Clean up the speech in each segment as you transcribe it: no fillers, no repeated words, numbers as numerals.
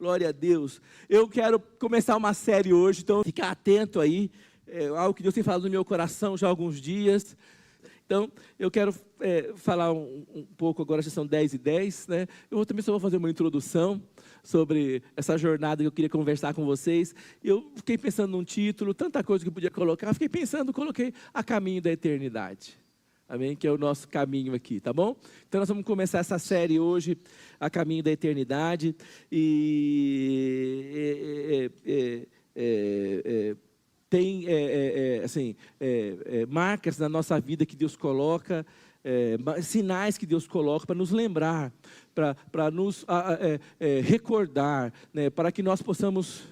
Glória a Deus. Eu quero começar uma série hoje, então fica atento aí. É algo que Deus tem falado no meu coração já há alguns dias. Então, eu quero falar um pouco agora, já são 10h10, né? Eu também só vou fazer uma introdução sobre essa jornada que eu queria conversar com vocês. Eu fiquei pensando num título, tanta coisa que eu podia colocar. Fiquei pensando, coloquei A Caminho da Eternidade. Amém? Que é o nosso caminho aqui, tá bom? Então, nós vamos começar essa série hoje, A Caminho da Eternidade. Tem marcas na nossa vida que Deus coloca, sinais que Deus coloca para nos lembrar, para nos recordar, né, para que nós possamos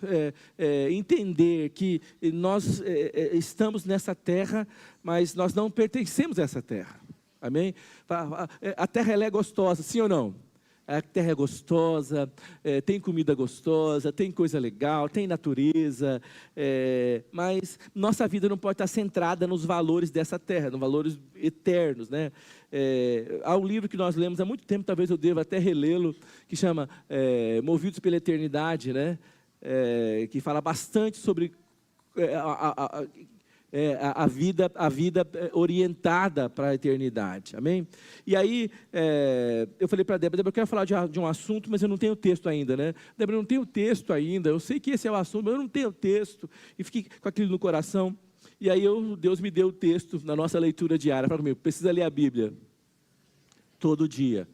entender que nós estamos nessa terra, mas nós não pertencemos a essa terra. Amém? A terra ela é gostosa, sim ou não? A terra é gostosa, tem comida gostosa, tem coisa legal, tem natureza, mas nossa vida não pode estar centrada nos valores dessa terra, nos valores eternos, né? Há um livro que nós lemos há muito tempo, talvez eu deva até relê-lo, que chama Movidos pela Eternidade, né? Que fala bastante sobre a vida orientada para a eternidade, amém? E aí, eu falei para a Débora, eu quero falar de um assunto, mas eu não tenho texto ainda, né? Débora, eu não tenho texto ainda, eu sei que esse é o assunto, mas eu não tenho texto, e fiquei com aquilo no coração, e aí Deus me deu o texto na nossa leitura diária, falou comigo, precisa ler a Bíblia, todo dia.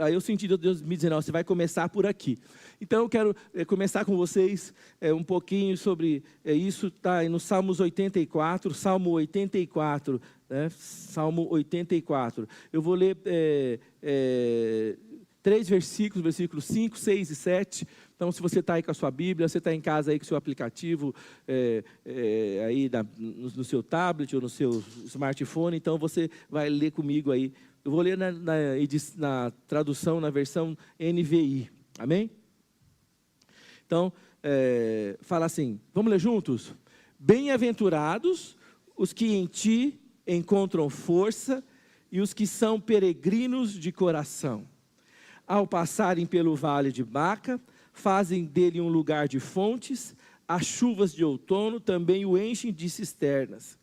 Aí eu senti Deus me dizendo, você vai começar por aqui. Então eu quero começar com vocês um pouquinho sobre isso, está no Salmos 84, Salmo 84, né? Salmo 84. Eu vou ler 3 versículos 5, 6 e 7. Então, se você está aí com a sua Bíblia, você está em casa aí com o seu aplicativo, aí no seu tablet ou no seu smartphone, então você vai ler comigo aí. Eu vou ler na tradução, na versão NVI, amém? Então, fala assim, vamos ler juntos? Bem-aventurados os que em ti encontram força e os que são peregrinos de coração. Ao passarem pelo vale de Baca, fazem dele um lugar de fontes, as chuvas de outono também o enchem de cisternas.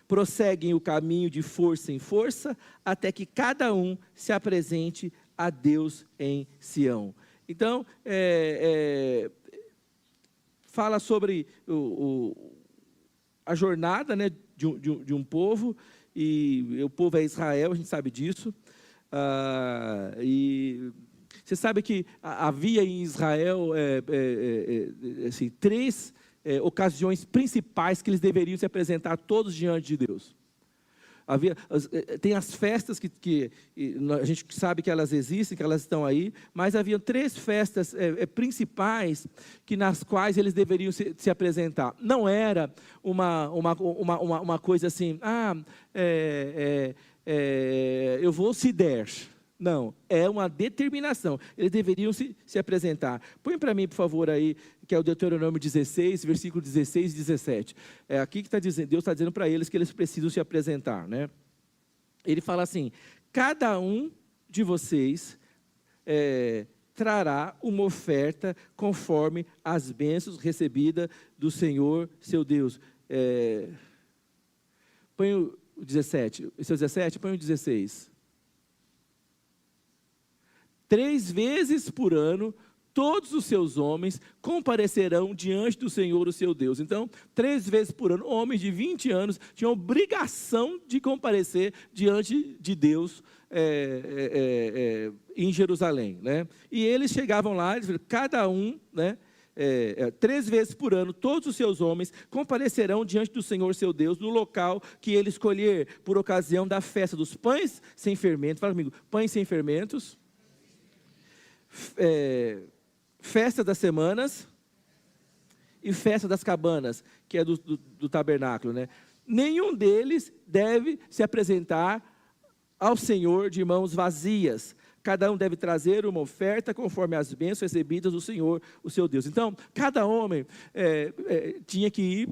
Prosseguem o caminho de força em força, até que cada um se apresente a Deus em Sião. Então, fala sobre a jornada, né, de um povo, e o povo é Israel, a gente sabe disso. E você sabe que havia em Israel assim, 3 ocasiões principais que eles deveriam se apresentar todos diante de Deus. Tem as festas que a gente sabe que elas existem, que elas estão aí, mas havia 3 festas principais nas quais eles deveriam se apresentar. Não era uma coisa assim, eu vou se der. Não, é uma determinação. Eles deveriam se apresentar. Põe para mim, por favor, aí, que é o Deuteronômio 16, versículo 16 e 17. É aqui que está dizendo, Deus está dizendo para eles que eles precisam se apresentar, né? Ele fala assim, cada um de vocês trará uma oferta conforme as bênçãos recebidas do Senhor, seu Deus. Põe o 17, esse é o 17, põe o 16. 3 vezes por ano, todos os seus homens comparecerão diante do Senhor, o seu Deus. Então, 3 vezes por ano, homens de 20 anos tinham obrigação de comparecer diante de Deus em Jerusalém, né? E eles chegavam lá, cada um, né? 3 vezes por ano, todos os seus homens comparecerão diante do Senhor, seu Deus, no local que ele escolher, por ocasião da festa dos pães sem fermento. Fala comigo, pães sem fermentos. Festa das semanas e festa das cabanas, que é do tabernáculo, né? Nenhum deles deve se apresentar ao Senhor de mãos vazias. Cada um deve trazer uma oferta conforme as bênçãos recebidas do Senhor, o seu Deus. Então, cada homem tinha que ir,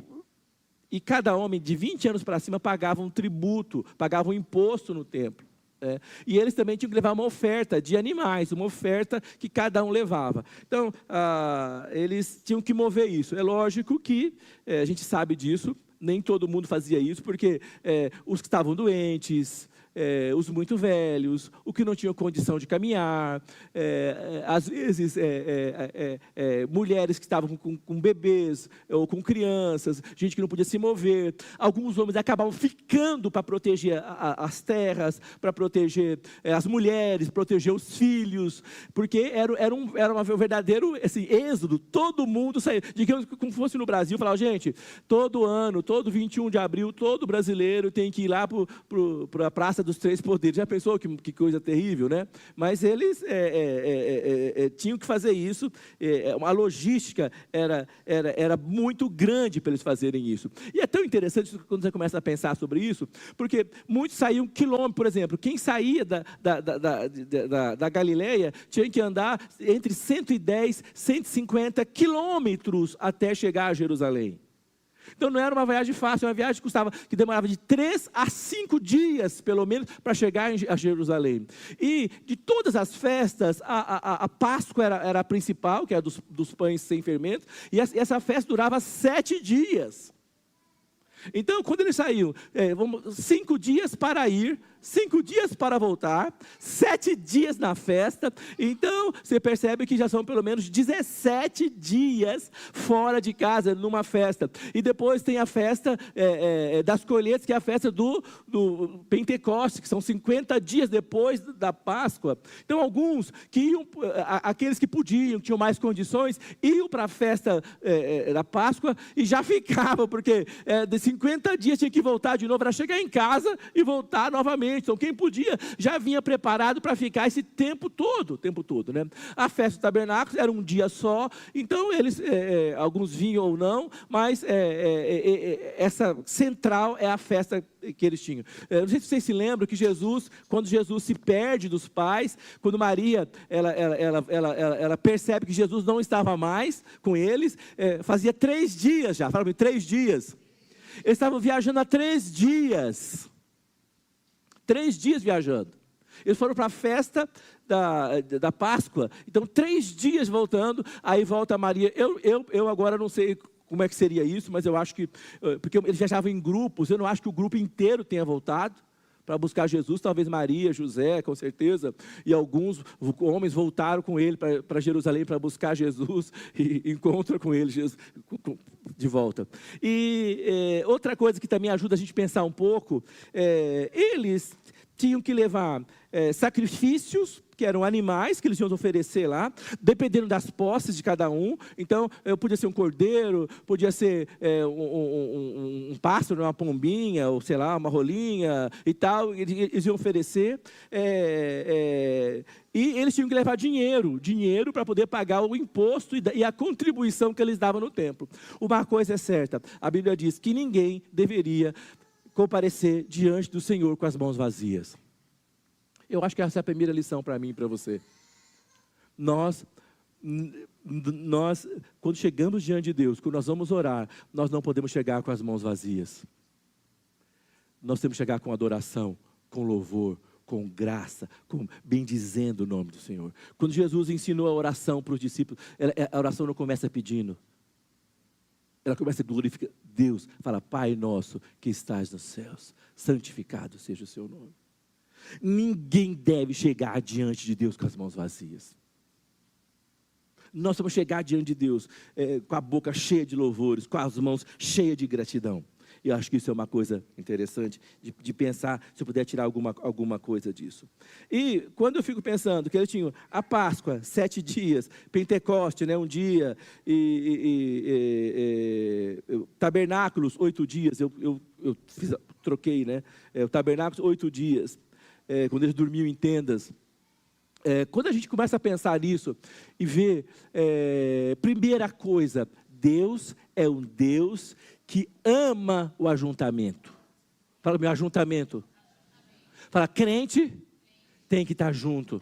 e cada homem de 20 anos para cima pagava um tributo, pagava um imposto no templo. E eles também tinham que levar uma oferta de animais, uma oferta que cada um levava. Então, eles tinham que mover isso. É lógico que a gente sabe disso, nem todo mundo fazia isso, porque os que estavam doentes, os muito velhos, o que não tinham condição de caminhar, às vezes mulheres que estavam com bebês ou com crianças, gente que não podia se mover. Alguns homens acabavam ficando para proteger as terras, para proteger as mulheres, proteger os filhos, porque era um verdadeiro assim, êxodo. Todo mundo saía, digamos como fosse no Brasil, falava, gente, todo ano, todo 21 de abril, todo brasileiro tem que ir lá para a Praça dos Três Poderes. Já pensou que coisa terrível, né? Mas eles tinham que fazer isso. A logística era muito grande para eles fazerem isso. E é tão interessante quando você começa a pensar sobre isso, porque muitos saíam quilômetros, por exemplo. Quem saía da Galileia tinha que andar entre 110 e 150 quilômetros até chegar a Jerusalém. Então não era uma viagem fácil, uma viagem que demorava de 3 a 5 dias, pelo menos, para chegar a Jerusalém. E de todas as festas, a Páscoa era a principal, que era dos pães sem fermento, e essa festa durava 7 dias. Então, quando eles saíam, 5 dias para ir, 5 dias para voltar, 7 dias na festa. Então, você percebe que já são pelo menos 17 dias fora de casa, numa festa. E depois tem a festa das colheitas, que é a festa do Pentecostes, que são 50 dias depois da Páscoa. Então, alguns que iam, aqueles que podiam, que tinham mais condições, iam para a festa da Páscoa e já ficavam, porque de 50 dias tinha que voltar de novo para chegar em casa e voltar novamente. Então, quem podia já vinha preparado para ficar esse tempo todo, né? A festa do tabernáculo era um dia só, então eles, alguns vinham ou não, mas essa central é a festa que eles tinham. Não sei se vocês se lembram que quando Jesus se perde dos pais, quando Maria, ela percebe que Jesus não estava mais com eles, fazia 3 dias já, fala-me, 3 dias. Eles estavam viajando há 3 dias. 3 dias viajando. Eles foram para a festa da Páscoa. Então, 3 dias voltando. Aí volta Maria. Eu agora não sei como é que seria isso, mas eu acho que... Porque eles viajavam em grupos. Eu não acho que o grupo inteiro tenha voltado para buscar Jesus. Talvez Maria, José, com certeza. E alguns homens voltaram com ele para Jerusalém para buscar Jesus. E encontram com ele Jesus de volta. E outra coisa que também ajuda a gente a pensar um pouco, eles tinham que levar sacrifícios, que eram animais que eles iam oferecer lá, dependendo das posses de cada um. Então, podia ser um cordeiro, podia ser um pássaro, uma pombinha, ou sei lá, uma rolinha e tal, eles iam oferecer. E eles tinham que levar dinheiro para poder pagar o imposto e a contribuição que eles davam no templo. Uma coisa é certa, a Bíblia diz que ninguém deveria comparecer diante do Senhor com as mãos vazias. Eu acho que essa é a primeira lição para mim e para você. Nós, quando chegamos diante de Deus, quando nós vamos orar, nós não podemos chegar com as mãos vazias. Nós temos que chegar com adoração, com louvor, com graça, bendizendo o nome do Senhor. Quando Jesus ensinou a oração para os discípulos, a oração não começa pedindo. Ela começa a glorificar Deus. Fala, Pai nosso que estás nos céus, santificado seja o seu nome. Ninguém deve chegar diante de Deus com as mãos vazias. Nós vamos chegar diante de Deus com a boca cheia de louvores, com as mãos cheias de gratidão. E eu acho que isso é uma coisa interessante de pensar, se eu puder tirar alguma coisa disso. E quando eu fico pensando que eles tinham a Páscoa, 7 dias, Pentecoste, né, um dia, tabernáculos, 8 dias, eu troquei, né, o tabernáculos, 8 dias, quando eles dormiam em tendas. Quando a gente começa a pensar nisso e ver, primeira coisa, Deus é um Deus que ama o ajuntamento. Fala, meu ajuntamento. Fala, crente tem que estar junto.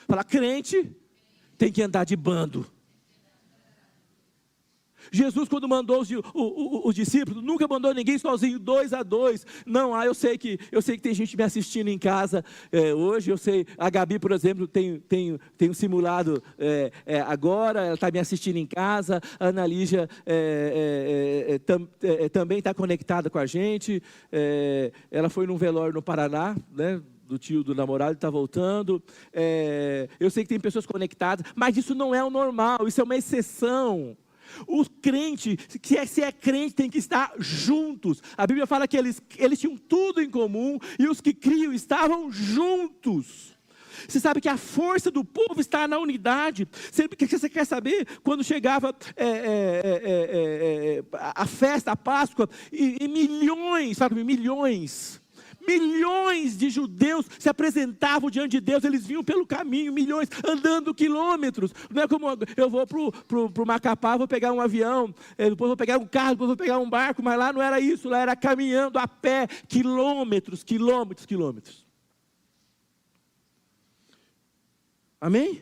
Fala, crente tem que andar de bando. Jesus, quando mandou os discípulos, nunca mandou ninguém sozinho, 2 a 2. Não, eu sei que tem gente me assistindo em casa hoje. Eu sei, a Gabi, por exemplo, tem um simulado agora, ela está me assistindo em casa. A Ana Lígia também está conectada com a gente. Ela foi num velório no Paraná, né? Do tio do namorado, está voltando. Eu sei que tem pessoas conectadas, mas isso não é o normal, isso é uma exceção. O crente, se é crente, tem que estar juntos. A Bíblia fala que eles tinham tudo em comum, e os que criam estavam juntos. Você sabe que a força do povo está na unidade. Você quer saber? Quando chegava a festa, a Páscoa, e milhões, sabe, milhões de judeus se apresentavam diante de Deus. Eles vinham pelo caminho, milhões, andando quilômetros. Não é como eu vou para o Macapá, vou pegar um avião, depois vou pegar um carro, depois vou pegar um barco, mas lá não era isso, lá era caminhando a pé, quilômetros. Amém?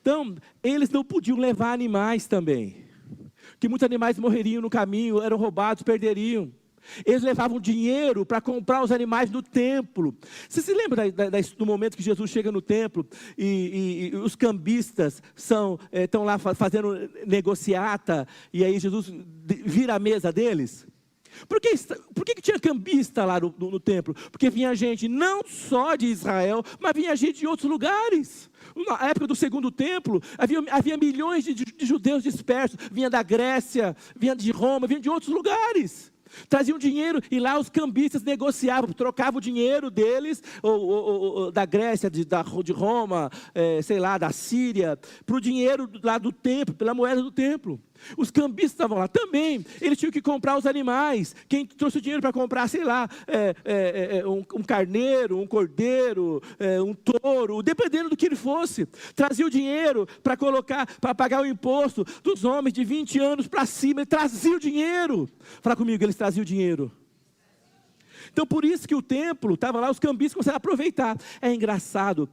Então, eles não podiam levar animais também, que muitos animais morreriam no caminho, eram roubados, perderiam. Eles levavam dinheiro para comprar os animais no templo. Você se lembra do momento que Jesus chega no templo e os cambistas estão lá fazendo negociata, e aí Jesus vira a mesa deles? Por que tinha cambista lá no templo? Porque vinha gente não só de Israel, mas vinha gente de outros lugares. Na época do segundo templo, havia milhões de judeus dispersos. Vinha da Grécia, vinha de Roma, vinha de outros lugares. Traziam dinheiro e lá os cambistas negociavam, trocavam o dinheiro deles, ou da Grécia, de Roma, sei lá, da Síria, para o dinheiro lá do templo, pela moeda do templo. Os cambistas estavam lá também, eles tinham que comprar os animais. Quem trouxe o dinheiro para comprar, sei lá, um carneiro, um cordeiro, um touro, dependendo do que ele fosse, trazia o dinheiro para colocar, para pagar o imposto dos homens de 20 anos para cima. Ele trazia o dinheiro. Fala comigo, eles traziam o dinheiro. Então, por isso que o templo estava lá, os cambistas começaram a aproveitar. É engraçado,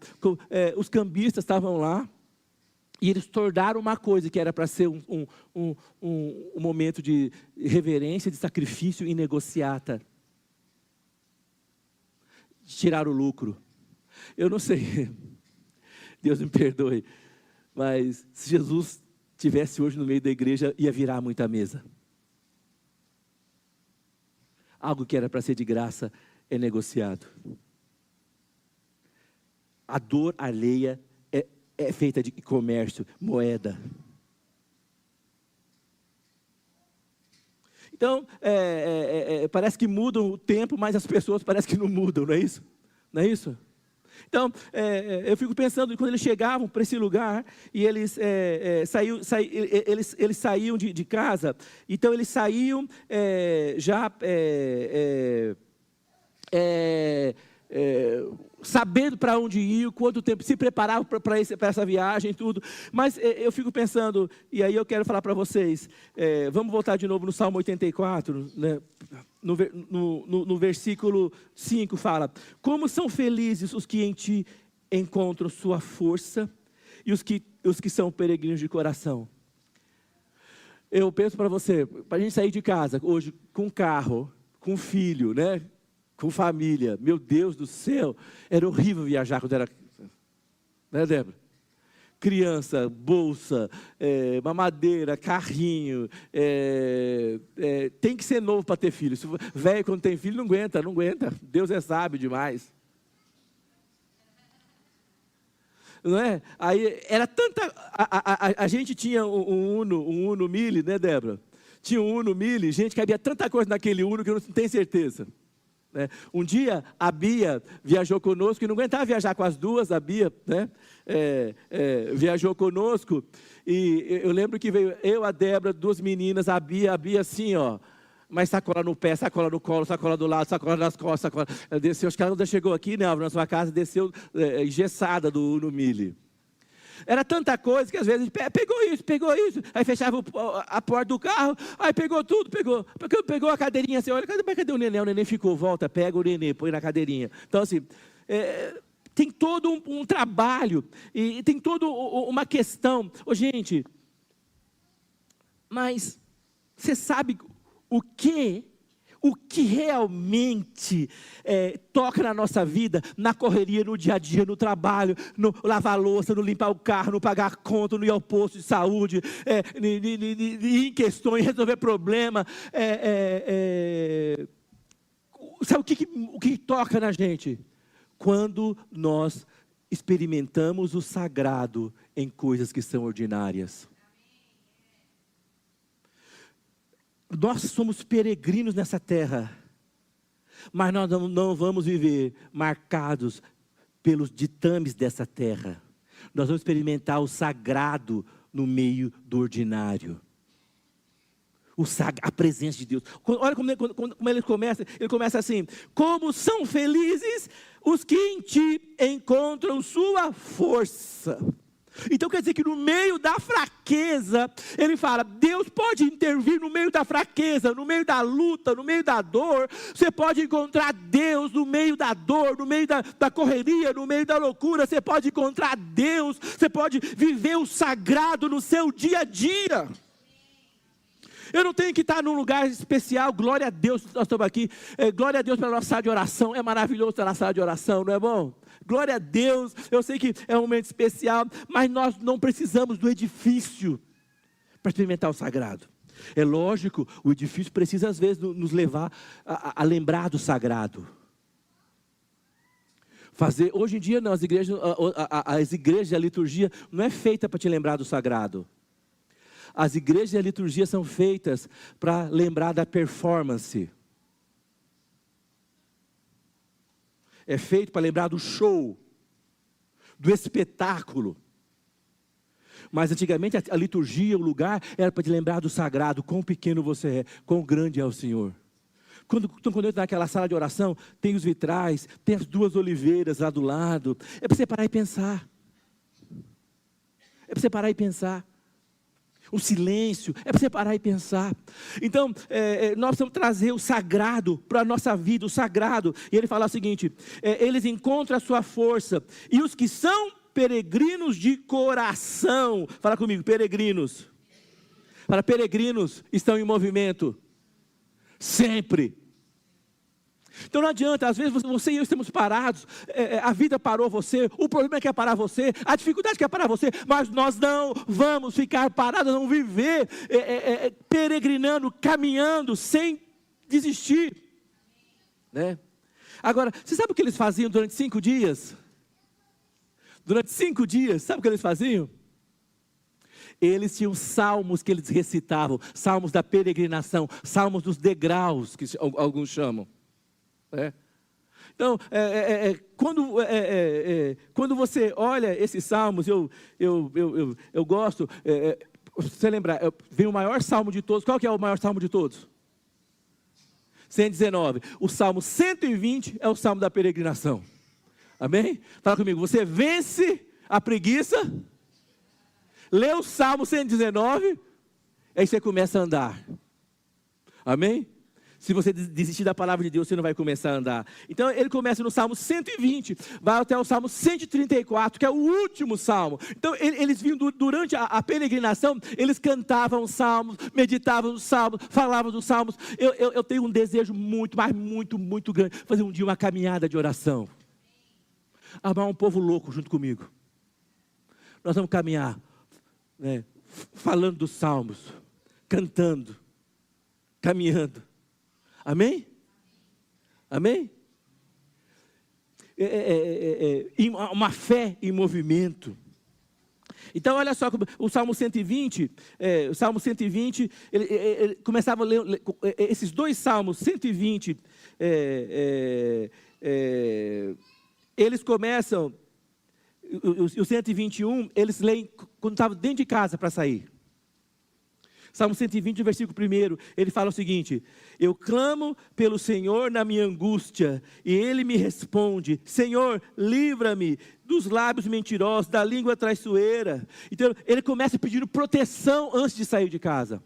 os cambistas estavam lá, e eles tornaram uma coisa que era para ser um momento de reverência, de sacrifício e negociata. Tiraram o lucro. Eu não sei, Deus me perdoe, mas se Jesus estivesse hoje no meio da igreja, ia virar muita mesa. Algo que era para ser de graça é negociado. A dor alheia é feita de comércio, moeda. Então, parece que mudam o tempo, mas as pessoas parece que não mudam, não é isso? Não é isso? Então, eu fico pensando, quando eles chegavam para esse lugar, e eles saíam de casa, então eles saíam sabendo para onde ir, quanto tempo, se preparavam para essa viagem, tudo. Mas eu fico pensando, e aí eu quero falar para vocês, vamos voltar de novo no Salmo 84, né? No versículo 5 fala: como são felizes os que em ti encontram sua força, e os que são peregrinos de coração. Eu penso para você, para a gente sair de casa hoje com carro, com filho, né? Com família, meu Deus do céu, era horrível viajar quando era, né, Débora? Criança, bolsa, mamadeira, carrinho, tem que ser novo para ter filho. Velho, quando tem filho, não aguenta, Deus é sábio demais. Não é? Aí era tanta, a gente tinha um Uno Mille, né, Débora? Tinha um Uno Mille, gente, que havia tanta coisa naquele Uno que eu não tenho certeza. Um dia a Bia viajou conosco, e não aguentava viajar com as duas, a Bia, né? Viajou conosco, e eu lembro que veio eu, a Débora, duas meninas, a Bia assim, ó, mas sacola no pé, sacola no colo, sacola do lado, sacola nas costas, sacola. Ela desceu, acho que ela chegou aqui, né, na sua casa, desceu engessada do Uno Mille. Era tanta coisa que às vezes pegou isso, aí fechava a porta do carro, aí pegou tudo, pegou a cadeirinha, assim, olha, cadê o neném? O neném ficou, volta, pega o neném, põe na cadeirinha. Então assim, tem todo um trabalho, e tem toda uma questão. Gente, mas você sabe o que realmente toca na nossa vida, na correria, no dia a dia, no trabalho, no lavar a louça, no limpar o carro, no pagar a conta, no ir ao posto de saúde, ir em questões, resolver problema. Sabe o que toca na gente? Quando nós experimentamos o sagrado em coisas que são ordinárias. Nós somos peregrinos nessa terra, mas nós não vamos viver marcados pelos ditames dessa terra. Nós vamos experimentar o sagrado no meio do ordinário. A presença de Deus. Olha como ele começa assim: como são felizes os que em ti encontram sua força. Então quer dizer que no meio da fraqueza, ele fala, Deus pode intervir no meio da fraqueza, no meio da luta, no meio da dor. Você pode encontrar Deus no meio da dor, no meio da correria, no meio da loucura. Você pode encontrar Deus, você pode viver o sagrado no seu dia a dia. Eu não tenho que estar num lugar especial. Glória a Deus, nós estamos aqui. Glória a Deus pela nossa sala de oração. É maravilhoso estar na sala de oração, não é bom? Glória a Deus. Eu sei que é um momento especial, mas nós não precisamos do edifício para experimentar o sagrado. É lógico, o edifício precisa às vezes nos levar a lembrar do sagrado. Hoje em dia não, as igrejas e a liturgia não é feita para te lembrar do sagrado. As igrejas e a liturgia são feitas para lembrar da performance. É feito para lembrar do show, do espetáculo. Mas antigamente a liturgia, o lugar, era para te lembrar do sagrado, quão pequeno você é, quão grande é o Senhor. Quando eu entro naquela sala de oração, tem os vitrais, tem as duas oliveiras lá do lado. É para você parar e pensar. É para você parar e pensar. O silêncio, é para você parar e pensar. Então, nós precisamos trazer o sagrado para a nossa vida, o sagrado. E ele fala o seguinte, eles encontram a sua força. E os que são peregrinos de coração, fala comigo, peregrinos. Fala, peregrinos estão em movimento. Sempre. Então não adianta, às vezes você e eu estamos parados, a vida parou você, o problema quer parar você, a dificuldade quer parar você, mas nós não vamos ficar parados, vamos viver peregrinando, caminhando, sem desistir. Né? Agora, você sabe o que eles faziam durante 5 dias? Durante 5 dias, sabe o que eles faziam? Eles tinham salmos que eles recitavam, salmos da peregrinação, salmos dos degraus, que alguns chamam. Então, quando você olha esses salmos, eu gosto, você lembrar, vem o maior salmo de todos. Qual que é o maior salmo de todos? 119. O salmo 120 é o salmo da peregrinação. Amém? Fala comigo, você vence a preguiça, lê o salmo 119, aí você começa a andar. Amém? Se você desistir da palavra de Deus, você não vai começar a andar. Então, ele começa no Salmo 120, vai até o Salmo 134, que é o último Salmo. Então, eles vinham durante a peregrinação, eles cantavam os Salmos, meditavam os Salmos, falavam dos Salmos. Eu tenho um desejo muito, mas muito, muito grande, fazer um dia uma caminhada de oração. Amar um povo louco junto comigo. Nós vamos caminhar, né, falando dos Salmos, cantando, caminhando. Amém? Amém? Uma fé em movimento. Então olha só, o Salmo 120, ele começava a ler, esses dois Salmos, 120, eles começam, o 121, eles leem quando estavam dentro de casa para sair. Salmo 120, versículo 1, ele fala o seguinte: eu clamo pelo Senhor na minha angústia, e Ele me responde, Senhor, livra-me dos lábios mentirosos, da língua traiçoeira. Então, ele começa pedindo proteção antes de sair de casa.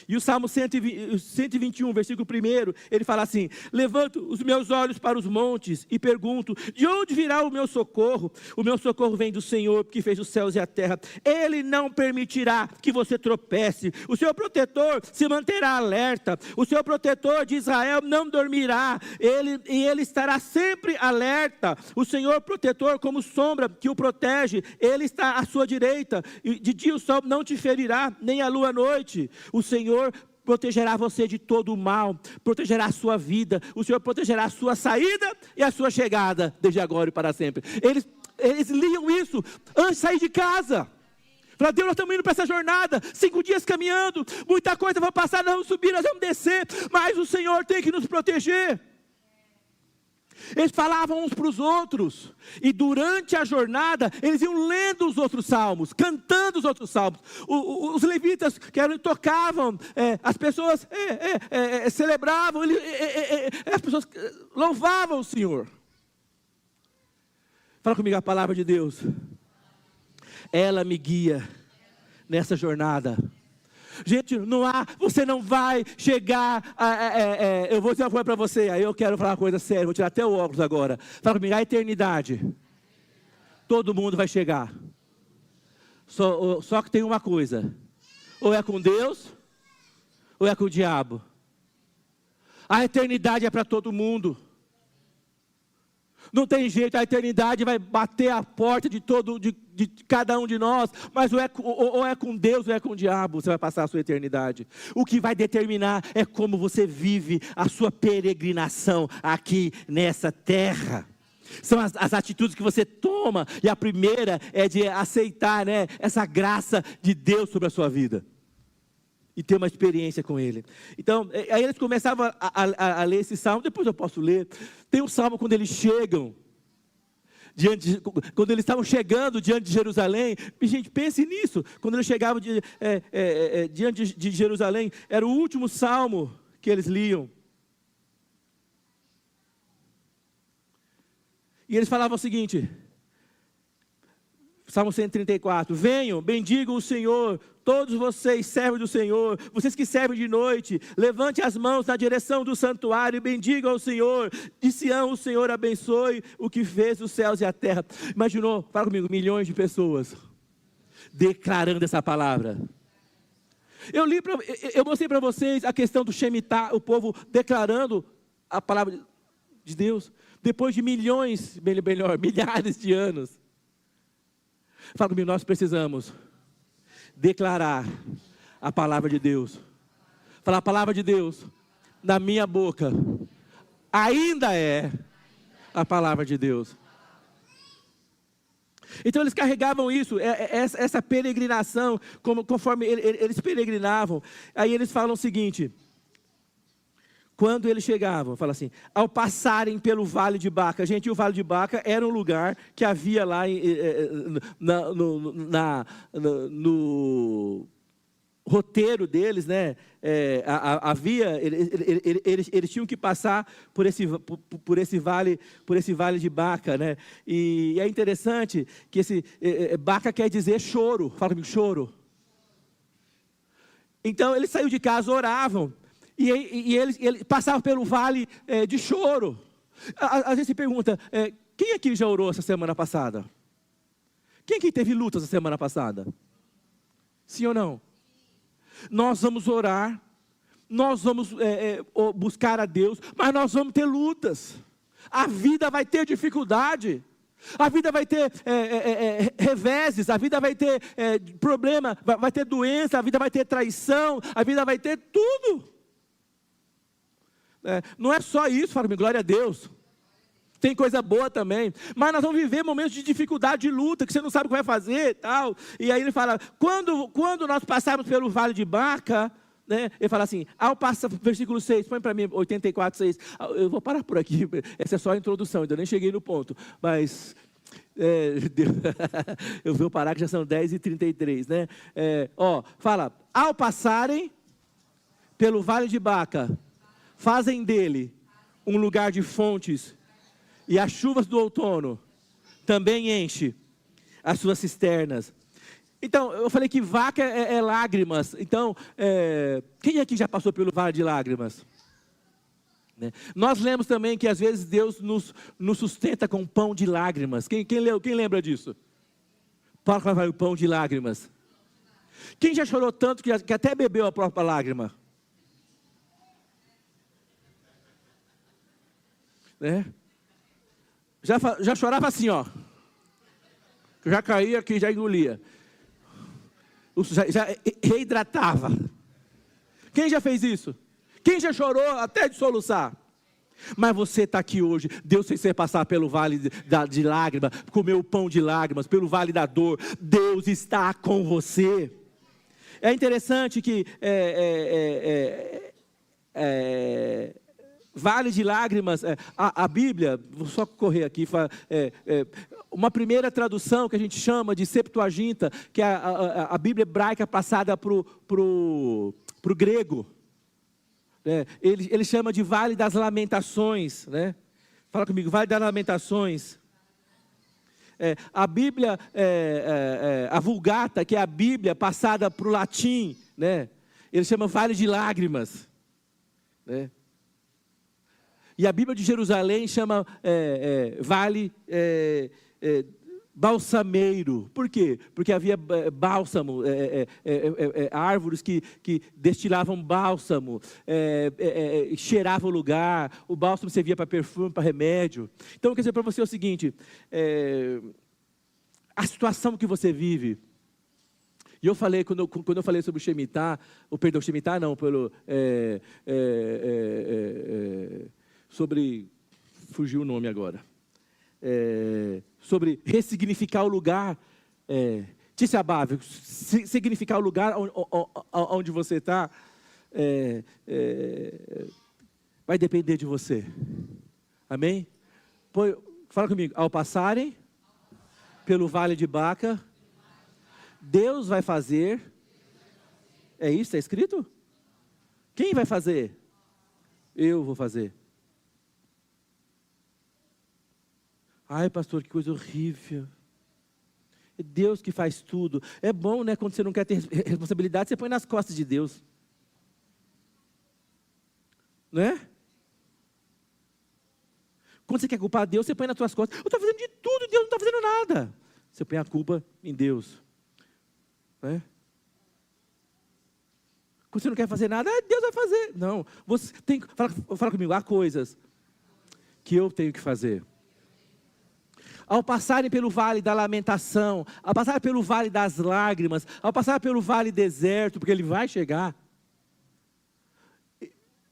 E o Salmo 121, versículo 1, ele fala assim: levanto os meus olhos para os montes e pergunto, de onde virá o meu socorro? O meu socorro vem do Senhor, que fez os céus e a terra. Ele não permitirá que você tropece. O seu protetor se manterá alerta. O seu protetor de Israel não dormirá. Ele estará sempre alerta. O Senhor protetor, como sombra que o protege, Ele está à sua direita. E de dia o sol não te ferirá, nem a lua à noite. O Senhor protegerá você de todo o mal, protegerá a sua vida, o Senhor protegerá a sua saída e a sua chegada, desde agora e para sempre. Eles liam isso antes de sair de casa. Fala, Deus, nós estamos indo para essa jornada, 5 dias caminhando, muita coisa vai passar, nós vamos subir, nós vamos descer, mas o Senhor tem que nos proteger. Eles falavam uns para os outros, e durante a jornada, eles iam lendo os outros salmos, cantando os outros salmos. Os levitas tocavam, as pessoas celebravam, as pessoas louvavam o Senhor. Fala comigo a palavra de Deus. Ela me guia nessa jornada. Gente, você não vai chegar, eu vou dizer uma coisa para você, aí eu quero falar uma coisa séria, vou tirar até o óculos agora. Fala comigo, a eternidade, todo mundo vai chegar, só que tem uma coisa, ou é com Deus, ou é com o diabo. A eternidade é para todo mundo. Não tem jeito, a eternidade vai bater a porta de cada um de nós, mas ou é com Deus ou é com o diabo, você vai passar a sua eternidade. O que vai determinar é como você vive a sua peregrinação aqui nessa terra. São as atitudes que você toma, e a primeira é de aceitar, essa graça de Deus sobre a sua vida. E ter uma experiência com Ele. Então, aí eles começavam a ler esse salmo, depois eu posso ler. Tem um salmo quando eles chegam, quando eles estavam chegando diante de Jerusalém. E, gente, pense nisso, quando eles chegavam diante de Jerusalém, era o último salmo que eles liam. E eles falavam o seguinte, Salmo 134, venham, bendigam o Senhor, todos vocês servos do Senhor, vocês que servem de noite, levante as mãos na direção do santuário e bendigam ao Senhor. De Sião o Senhor abençoe o que fez os céus e a terra. Imaginou, fala comigo, milhões de pessoas declarando essa palavra. Eu mostrei para vocês a questão do Shemitah, o povo declarando a palavra de Deus, depois de milhares de anos. Fala comigo, nós precisamos declarar a palavra de Deus. Falar a palavra de Deus na minha boca ainda é a palavra de Deus. Então eles carregavam isso, essa peregrinação, conforme eles peregrinavam. Aí eles falam o seguinte, quando eles chegavam, fala assim, ao passarem pelo Vale de Baca. Gente, o Vale de Baca era um lugar que havia lá no roteiro deles, eles tinham que passar por esse vale de Baca, E é interessante que Baca quer dizer choro. Fala comigo, choro. Então eles saíam de casa, oravam. E eles passavam pelo vale de choro. Às vezes se pergunta, quem aqui já orou essa semana passada? Quem aqui teve luta essa semana passada? Sim ou não? Nós vamos orar, nós vamos buscar a Deus, mas nós vamos ter lutas. A vida vai ter dificuldade. A vida vai ter reveses, a vida vai ter problema, vai ter doença, a vida vai ter traição, a vida vai ter tudo. Não é só isso, fala-me, glória a Deus. Tem coisa boa também. Mas nós vamos viver momentos de dificuldade, de luta, que você não sabe o que vai fazer e tal. E aí ele fala, quando nós passarmos pelo Vale de Baca, ele fala assim, ao passar, versículo 6, põe para mim, 84, 6. Eu vou parar por aqui, essa é só a introdução, ainda nem cheguei no ponto. Mas, eu vou parar que já são 10h33, fala, ao passarem pelo Vale de Baca, fazem dele um lugar de fontes, e as chuvas do outono também enche as suas cisternas. Então, eu falei que vaca é lágrimas. Então, quem aqui já passou pelo vale de lágrimas? Né? Nós lemos também que às vezes Deus nos sustenta com pão de lágrimas. Quem lembra disso? Para vai o pão de lágrimas. Quem já chorou tanto que até bebeu a própria lágrima? Né? Já chorava assim, ó. Já caía aqui, já engolia. Já reidratava. Quem já fez isso? Quem já chorou até de soluçar? Mas você está aqui hoje, Deus fez você passar pelo vale de lágrimas, comer o pão de lágrimas, pelo vale da dor, Deus está com você. É interessante que vale de lágrimas, a Bíblia, vou só correr aqui, uma primeira tradução que a gente chama de Septuaginta, que é a Bíblia hebraica passada para o grego. Ele chama de Vale das Lamentações, né? Fala comigo, Vale das Lamentações. A Bíblia, a Vulgata, que é a Bíblia passada para o latim, né? Ele chama Vale de Lágrimas, né? E a Bíblia de Jerusalém chama Vale balsameiro. Por quê? Porque havia bálsamo, árvores que destilavam bálsamo, cheiravam o lugar, o bálsamo servia para perfume, para remédio. Então, quer dizer para você o seguinte, a situação que você vive, e eu falei, quando eu falei sobre o Shemitah, Shemitah não, sobre, fugiu o nome agora, sobre ressignificar o lugar, Tícia Bávio, significar o lugar onde você está, vai depender de você, amém? Fala comigo, ao passarem pelo vale de Baca, Deus vai fazer, é isso, está escrito? Quem vai fazer? Eu vou fazer. Ai, pastor, que coisa horrível. É Deus que faz tudo. É bom, né? Quando você não quer ter responsabilidade, você põe nas costas de Deus. Não é? Quando você quer culpar Deus, você põe nas suas costas. Eu estou fazendo de tudo, Deus não está fazendo nada. Você põe a culpa em Deus. Não é? Quando você não quer fazer nada, Deus vai fazer. Não, você tem que, fala comigo, há coisas que eu tenho que fazer. Ao passarem pelo vale da lamentação, ao passar pelo vale das lágrimas, ao passar pelo vale deserto, porque ele vai chegar,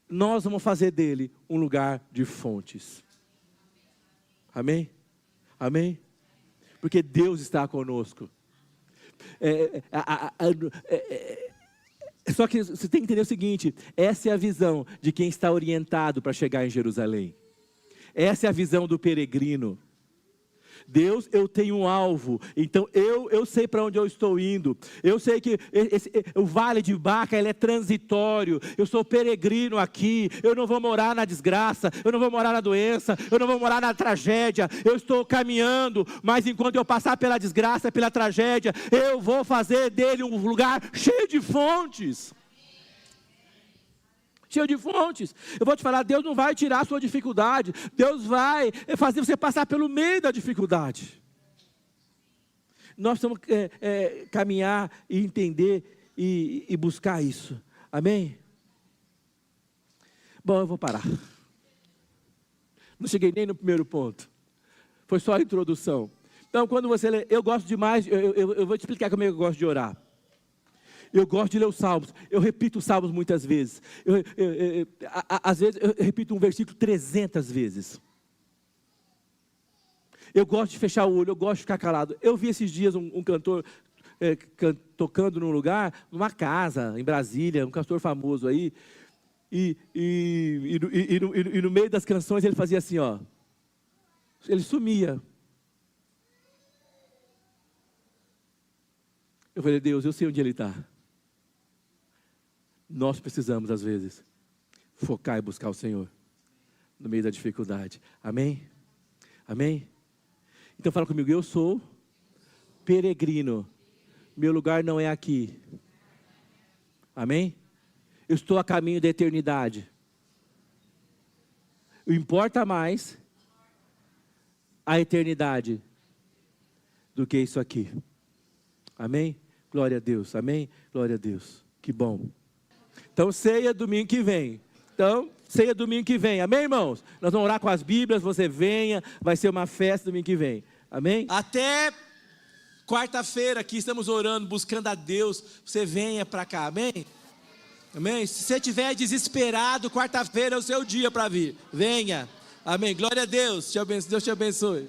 nós vamos fazer dele um lugar de fontes. Amém? Amém? Porque Deus está conosco. Só que você tem que entender o seguinte, essa é a visão de quem está orientado para chegar em Jerusalém. Essa é a visão do peregrino. Deus, eu tenho um alvo, então eu sei para onde eu estou indo, eu sei que o vale de Baca, ele é transitório, eu sou peregrino aqui, eu não vou morar na desgraça, eu não vou morar na doença, eu não vou morar na tragédia, eu estou caminhando, mas enquanto eu passar pela desgraça, pela tragédia, eu vou fazer dele um lugar cheio de fontes. Cheio de fontes. Eu vou te falar, Deus não vai tirar a sua dificuldade, Deus vai fazer você passar pelo meio da dificuldade. Nós temos que caminhar e entender e buscar isso, amém? Bom, eu vou parar. Não cheguei nem no primeiro ponto, foi só a introdução. Então, quando você lê, eu gosto demais, eu vou te explicar como eu gosto de orar. Eu gosto de ler os salmos, eu repito os salmos muitas vezes, às vezes eu repito um versículo 300 vezes. Eu gosto de fechar o olho, eu gosto de ficar calado. Eu vi esses dias um cantor tocando num lugar, numa casa, em Brasília, um cantor famoso aí, e no meio das canções ele fazia assim, ó, ele sumia. Eu falei, Deus, eu sei onde ele está. Nós precisamos, às vezes, focar e buscar o Senhor no meio da dificuldade. Amém? Amém? Então fala comigo, eu sou peregrino meu lugar não é aqui. Amém? Eu estou a caminho da eternidade. Importa mais a eternidade do que isso aqui. Amém? Glória a Deus. Amém? Glória a Deus. Que bom. Então, ceia domingo que vem. Amém, irmãos? Nós vamos orar com as Bíblias, você venha, vai ser uma festa domingo que vem. Amém? Até quarta-feira aqui estamos orando, buscando a Deus. Você venha para cá, amém? Amém? Se você estiver desesperado, quarta-feira é o seu dia para vir. Venha. Amém. Glória a Deus. Deus te abençoe.